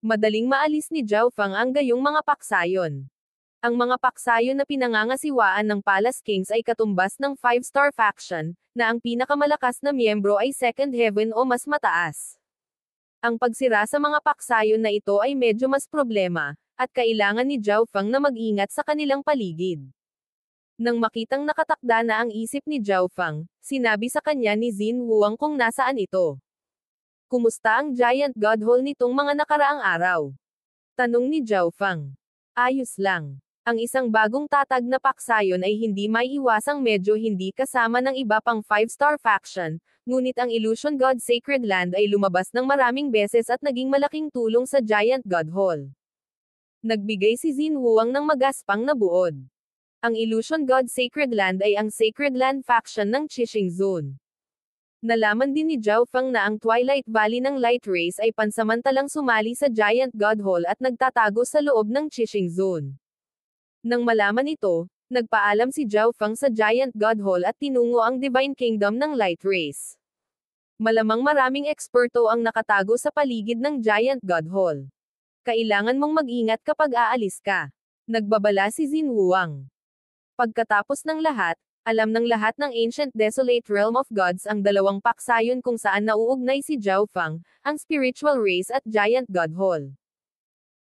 Madaling maalis ni Zhao Feng ang gayong mga paksayon. Ang mga paksayon na pinangangasiwaan ng Palace Kings ay katumbas ng 5-star faction, na ang pinakamalakas na miyembro ay Second Heaven o mas mataas. Ang pagsira sa mga paksayon na ito ay medyo mas problema, at kailangan ni Zhao Feng na mag-ingat sa kanilang paligid. Nang makitang nakatakda na ang isip ni Zhao Feng, sinabi sa kanya ni Xin Wuang kung nasaan ito. Kumusta ang Giant God Hall nitong mga nakaraang araw? Tanong ni Zhao Feng. Ayos lang. Ang isang bagong tatag na paksayon ay hindi maiiwasang medyo hindi kasama ng iba pang 5-star faction, ngunit ang Illusion God Sacred Land ay lumabas ng maraming beses at naging malaking tulong sa Giant God Hall. Nagbigay si Xin Wuang ng magaspang na buod. Ang Illusion God Sacred Land ay ang Sacred Land faction ng Qixing Zone. Nalaman din ni Zhao Feng na ang Twilight Valley ng Light Race ay pansamantalang sumali sa Giant God Hall at nagtatago sa loob ng Qixing Zone. Nang malaman ito, nagpaalam si Zhao Feng sa Giant God Hall at tinungo ang Divine Kingdom ng Light Race. Malamang maraming eksperto ang nakatago sa paligid ng Giant God Hall. Kailangan mong mag-ingat kapag aalis ka. Nagbabala si Xin Wuang. Pagkatapos ng lahat, alam ng lahat ng Ancient Desolate Realm of Gods ang dalawang paksayon kung saan nauugnay si Zhao Fang, ang Spiritual Race at Giant God Hall.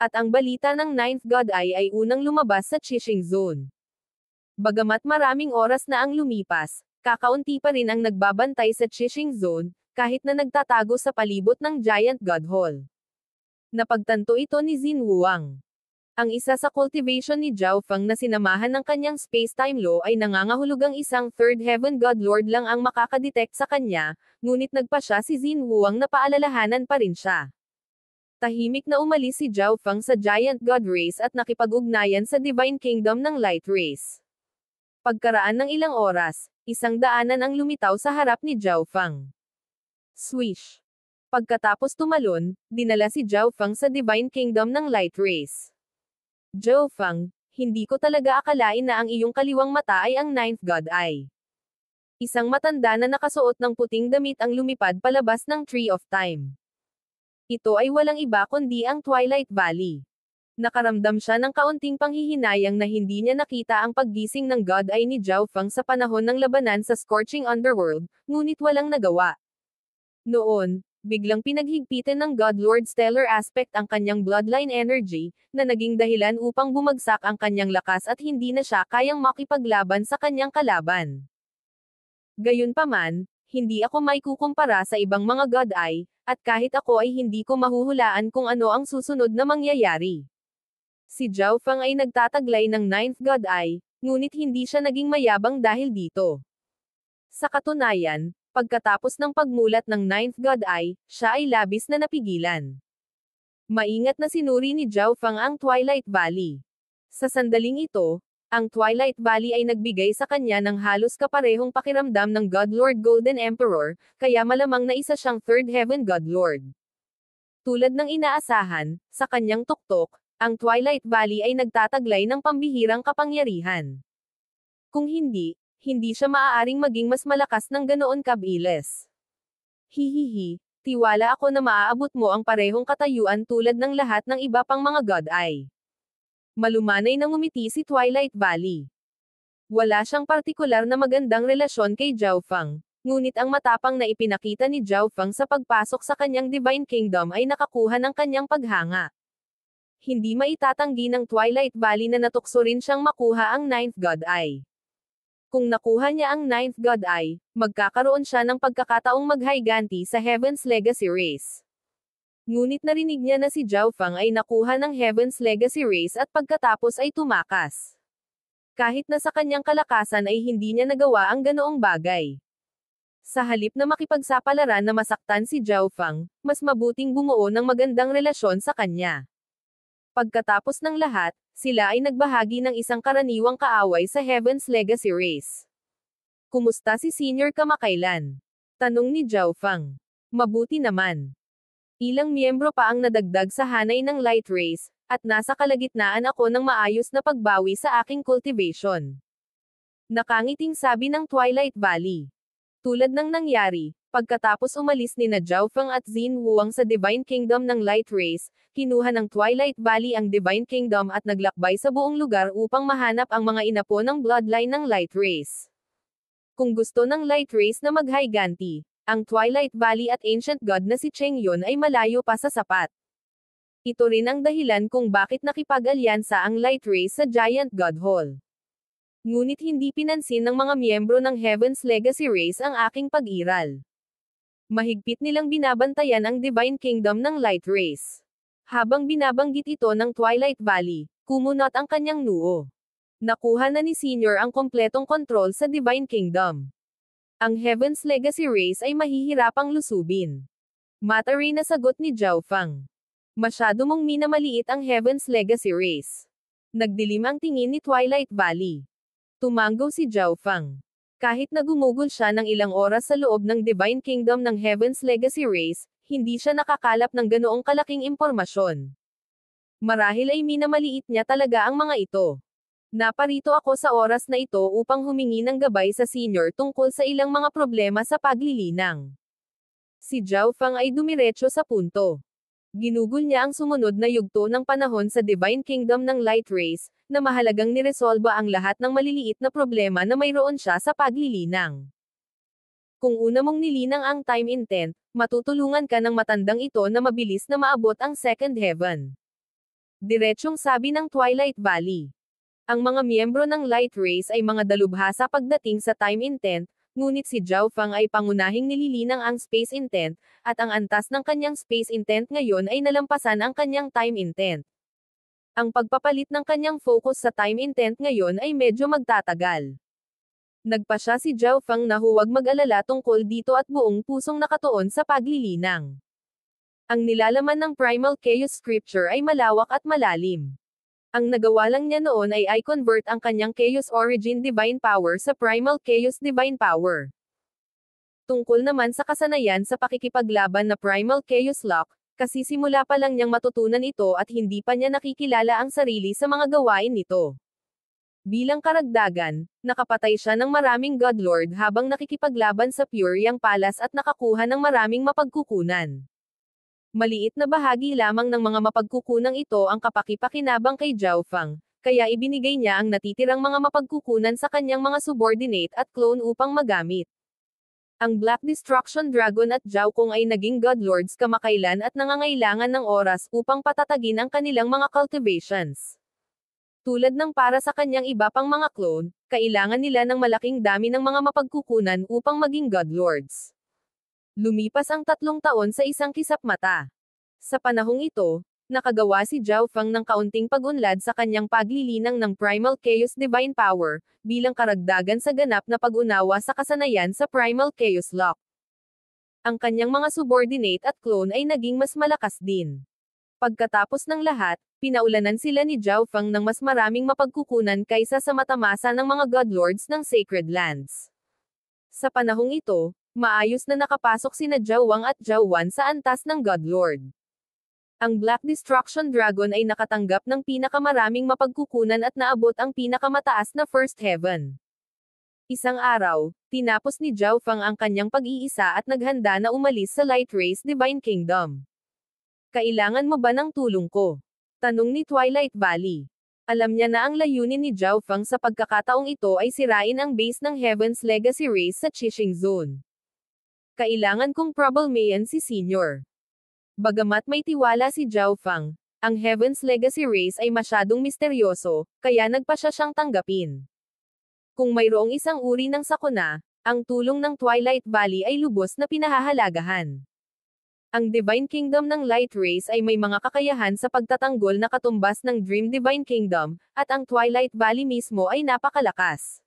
At ang balita ng Ninth God Eye ay unang lumabas sa Qixing Zone. Bagamat maraming oras na ang lumipas, kakaunti pa rin ang nagbabantay sa Qixing Zone, kahit na nagtatago sa palibot ng Giant God Hall. Napagtanto ito ni Xin Wuang. Ang isa sa cultivation ni Zhao Fang na sinamahan ng kanyang space-time law ay nangangahulugang isang Third Heaven God Lord lang ang makakadetect sa kanya, ngunit nagpa siya si Xin Wuang na paalalahanan pa rin siya. Tahimik na umalis si Zhao Fang sa Giant God Race at nakipag-ugnayan sa Divine Kingdom ng Light Race. Pagkaraan ng ilang oras, isang daanan ang lumitaw sa harap ni Zhao Fang. Swish! Pagkatapos tumalon, dinala si Zhao Fang sa Divine Kingdom ng Light Race. Zhao Fang, hindi ko talaga akalain na ang iyong kaliwang mata ay ang Ninth God Eye. Isang matanda na nakasuot ng puting damit ang lumipad palabas ng Tree of Time. Ito ay walang iba kundi ang Twilight Valley. Nakaramdam siya ng kaunting panghihinayang na hindi niya nakita ang paggising ng God Eye ni Zhao Fang sa panahon ng labanan sa Scorching Underworld, ngunit walang nagawa. Noon, biglang pinaghigpitan ng God Lord Stellar Aspect ang kanyang bloodline energy, na naging dahilan upang bumagsak ang kanyang lakas at hindi na siya kayang makipaglaban sa kanyang kalaban. Gayunpaman, hindi ako maikukumpara sa ibang mga God Eye, at kahit ako ay hindi ko mahuhulaan kung ano ang susunod na mangyayari. Si Zhao Fang ay nagtataglay ng Ninth God Eye, ngunit hindi siya naging mayabang dahil dito. Sa katunayan, pagkatapos ng pagmulat ng Ninth God Eye, siya ay labis na napigilan. Maingat na sinuri ni Zhao Fang ang Twilight Valley. Sa sandaling ito, ang Twilight Valley ay nagbigay sa kanya ng halos kaparehong pakiramdam ng God Lord Golden Emperor, kaya malamang na isa siyang Third Heaven God Lord. Tulad ng inaasahan, sa kanyang tuktok, ang Twilight Valley ay nagtataglay ng pambihirang kapangyarihan. Kung hindi siya maaaring maging mas malakas ng ganoon kabilis. Hihihi, tiwala ako na maaabot mo ang parehong katayuan tulad ng lahat ng iba pang mga God Eye. Malumanay na ngumiti si Twilight Valley. Wala siyang partikular na magandang relasyon kay Zhao Fang, ngunit ang matapang na ipinakita ni Zhao Fang sa pagpasok sa kanyang Divine Kingdom ay nakakuha ng kanyang paghanga. Hindi maitatanggi ng Twilight Valley na natukso rin siyang makuha ang Ninth God Eye. Kung nakuha niya ang Ninth God Eye, magkakaroon siya ng pagkakataong maghiganti sa Heaven's Legacy Race. Ngunit narinig niya na si Zhao Fang ay nakuha ng Heaven's Legacy Race at pagkatapos ay tumakas. Kahit na sa kanyang kalakasan ay hindi niya nagawa ang ganoong bagay. Sa halip na makipagsapalaran na masaktan si Zhao Fang, mas mabuting bumuo ng magandang relasyon sa kanya. Pagkatapos ng lahat, sila ay nagbahagi ng isang karaniwang kaaway sa Heaven's Legacy Race. Kumusta si Senior kamakailan? Tanong ni Zhao Fang. Mabuti naman. Ilang miyembro pa ang nadagdag sa hanay ng Light Race, at nasa kalagitnaan ako ng maayos na pagbawi sa aking cultivation. Nakangiting sabi ng Twilight Valley. Tulad ng nangyari, pagkatapos umalis ni na Zhao Fang at Xin Wuang sa Divine Kingdom ng Light Race, kinuha ng Twilight Valley ang Divine Kingdom at naglakbay sa buong lugar upang mahanap ang mga inapo ng bloodline ng Light Race. Kung gusto ng Light Race na maghiganti, ang Twilight Valley at Ancient God na si Cheng Yun ay malayo pa sa sapat. Ito rin ang dahilan kung bakit nakipag-alyansa ang Light Race sa Giant God Hall. Ngunit hindi pinansin ng mga miyembro ng Heaven's Legacy Race ang aking pag-iral. Mahigpit nilang binabantayan ang Divine Kingdom ng Light Race. Habang binabanggit ito ng Twilight Valley, kumunot ang kanyang noo. Nakuha na ni Senior ang kompletong kontrol sa Divine Kingdom. Ang Heaven's Legacy Race ay mahihirapang lusubin. Matari na sagot ni Zhao Fang. Masyado mong minamaliit ang Heaven's Legacy Race. Nagdilim ang tingin ni Twilight Valley. Tumanggaw si Zhao Fang. Kahit na gumugol siya ng ilang oras sa loob ng Divine Kingdom ng Heaven's Legacy Race, hindi siya nakakalap ng ganoong kalaking impormasyon. Marahil ay minamaliit niya talaga ang mga ito. Naparito ako sa oras na ito upang humingi ng gabay sa Senior tungkol sa ilang mga problema sa paglilinang. Si Zhao Fang ay dumiretso sa punto. Ginugol niya ang sumunod na yugto ng panahon sa Divine Kingdom ng Light Race, na mahalagang niresolba ang lahat ng maliliit na problema na mayroon siya sa paglilinang. Kung una mong nilinang ang time intent, matutulungan ka ng matandang ito na mabilis na maabot ang second heaven. Diretsyong sabi ng Twilight Valley. Ang mga miyembro ng Light Race ay mga dalubhasa pagdating sa time intent, ngunit si Zhao Fang ay pangunahing nililinang ang space intent, at ang antas ng kanyang space intent ngayon ay nalampasan ang kanyang time intent. Ang pagpapalit ng kanyang focus sa time intent ngayon ay medyo magtatagal. Nagpasya si Zhao Fang na huwag mag-alala tungkol dito at buong pusong nakatuon sa paglilinang. Ang nilalaman ng Primal Chaos Scripture ay malawak at malalim. Ang nagawa lang niya noon ay i-convert ang kanyang Chaos Origin Divine Power sa Primal Chaos Divine Power. Tungkol naman sa kasanayan sa pakikipaglaban na Primal Chaos Lock, kasi simula pa lang niyang matutunan ito at hindi pa niya nakikilala ang sarili sa mga gawain nito. Bilang karagdagan, nakapatay siya ng maraming Godlord habang nakikipaglaban sa Pure Yang Palace at nakakuha ng maraming mapagkukunan. Maliit na bahagi lamang ng mga mapagkukunang ito ang kapakipakinabang kay Zhao Fang, kaya ibinigay niya ang natitirang mga mapagkukunan sa kanyang mga subordinate at clone upang magamit. Ang Black Destruction Dragon at Zhao Kong ay naging Godlords kamakailan at nangangailangan ng oras upang patatagin ang kanilang mga cultivations. Tulad ng para sa kanyang iba pang mga clone, kailangan nila ng malaking dami ng mga mapagkukunan upang maging Godlords. Lumipas ang 3 taon sa isang kisap mata. Sa panahong ito, nakagawa si Zhao Fang ng kaunting pag-unlad sa kanyang paglilinang ng Primal Chaos Divine Power, bilang karagdagan sa ganap na pag-unawa sa kasanayan sa Primal Chaos Lock. Ang kanyang mga subordinate at clone ay naging mas malakas din. Pagkatapos ng lahat, pinaulanan sila ni Zhao Fang ng mas maraming mapagkukunan kaysa sa matamasa ng mga Godlords ng Sacred Lands. Sa panahong ito, maayos na nakapasok sina Zhao Wang at Zhao Wan sa antas ng Godlord. Ang Black Destruction Dragon ay nakatanggap ng pinakamaraming mapagkukunan at naabot ang pinakamataas na First Heaven. Isang araw, tinapos ni Zhao Fang ang kanyang pag-iisa at naghanda na umalis sa Light Race Divine Kingdom. Kailangan mo ba ng tulong ko? Tanong ni Twilight Valley. Alam niya na ang layunin ni Zhao Fang sa pagkakataong ito ay sirain ang base ng Heaven's Legacy Race sa Qixing Zone. Kailangan kong problemayan si Senior. Bagamat may tiwala si Zhao Fang, ang Heaven's Legacy Race ay masyadong misteryoso, kaya nagpasya siyang tanggapin. Kung mayroong isang uri ng sakuna, ang tulong ng Twilight Valley ay lubos na pinahahalagahan. Ang Divine Kingdom ng Light Race ay may mga kakayahan sa pagtatanggol na katumbas ng Dream Divine Kingdom, at ang Twilight Valley mismo ay napakalakas.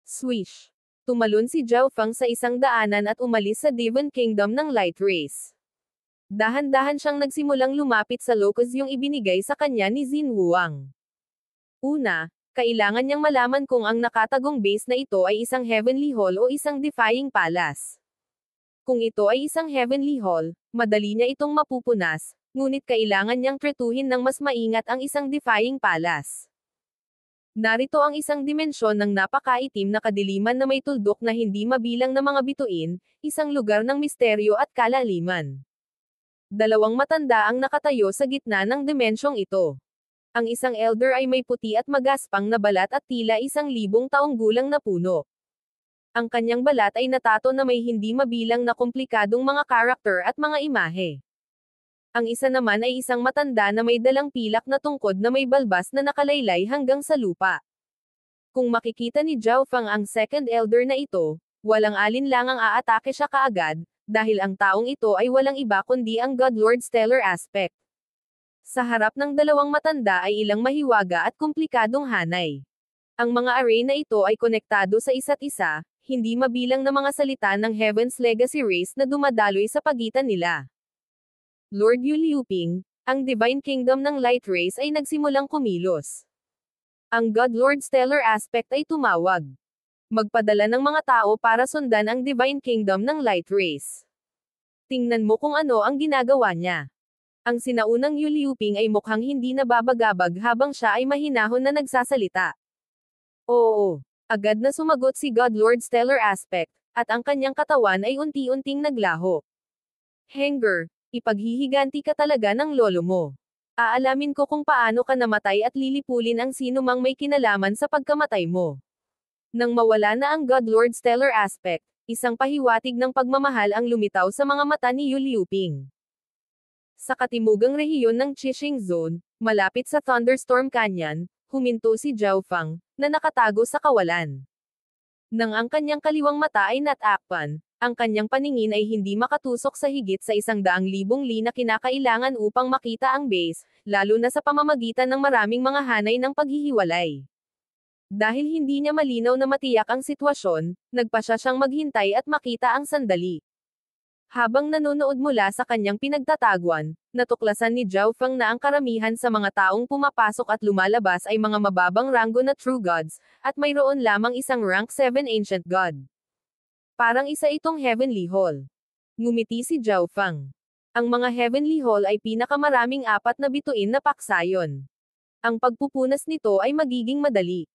Swish! Tumalon si Zhao Fang sa isang daanan at umalis sa Divine Kingdom ng Light Race. Dahan-dahan siyang nagsimulang lumapit sa locus yung ibinigay sa kanya ni Xin Wuang. Una, kailangan niyang malaman kung ang nakatagong base na ito ay isang Heavenly Hall o isang Defying Palace. Kung ito ay isang Heavenly Hall, madali niya itong mapupunas, ngunit kailangan niyang tretuhin ng mas maingat ang isang Defying Palace. Narito ang isang dimensyon ng napakaitim na kadiliman na may tuldok na hindi mabilang na mga bituin, isang lugar ng misteryo at kalaliman. Dalawang matanda ang nakatayo sa gitna ng dimensyong ito. Ang isang elder ay may puti at magaspang na balat at tila 1,000 taong gulang na puno. Ang kanyang balat ay natato na may hindi mabilang na komplikadong mga karakter at mga imahe. Ang isa naman ay isang matanda na may dalang pilak na tungkod na may balbas na nakalaylay hanggang sa lupa. Kung makikita ni Zhao Fang ang second elder na ito, walang alinlangang aatake siya kaagad, dahil ang taong ito ay walang iba kundi ang Godlord Stellar Aspect. Sa harap ng dalawang matanda ay ilang mahiwaga at komplikadong hanay. Ang mga array na ito ay konektado sa isa't isa, hindi mabilang na mga salita ng Heaven's Legacy Race na dumadaloy sa pagitan nila. Lord Yu Liuping, ang Divine Kingdom ng Light Race ay nagsimulang kumilos. Ang Godlord Stellar Aspect ay tumawag. Magpadala ng mga tao para sundan ang Divine Kingdom ng Light Race. Tingnan mo kung ano ang ginagawa niya. Ang sinaunang Yu Liuping ay mukhang hindi nababagabag habang siya ay mahinahon na nagsasalita. Oo. Agad na sumagot si Godlord Stellar Aspect, at ang kanyang katawan ay unti-unting naglaho. Henger, ipaghihiganti ka talaga ng lolo mo. Aalamin ko kung paano ka namatay at lilipulin ang sino mang may kinalaman sa pagkamatay mo. Nang mawala na ang God Lord stellar aspect, isang pahiwatig ng pagmamahal ang lumitaw sa mga mata ni Yu Liuping. Sa katimugang rehiyon ng Qixing Zone, malapit sa Thunderstorm Canyon, huminto si Zhao Fang, na nakatago sa kawalan. Nang ang kanyang kaliwang mata ay natakpan, ang kanyang paningin ay hindi makatusok sa higit sa 100,000 li na kinakailangan upang makita ang base, lalo na sa pamamagitan ng maraming mga hanay ng paghihiwalay. Dahil hindi niya malinaw na matiyak ang sitwasyon, nagpasya siyang maghintay at makita ang sandali. Habang nanonood mula sa kanyang pinagtataguan, natuklasan ni Zhao Feng na ang karamihan sa mga taong pumapasok at lumalabas ay mga mababang ranggo na true gods, at mayroon lamang isang rank 7 ancient god. Parang isa itong heavenly hall. Ngumiti si Zhao Feng. Ang mga heavenly hall ay pinakamaraming 4 na bituin na paksayon. Ang pagpupunas nito ay magiging madali.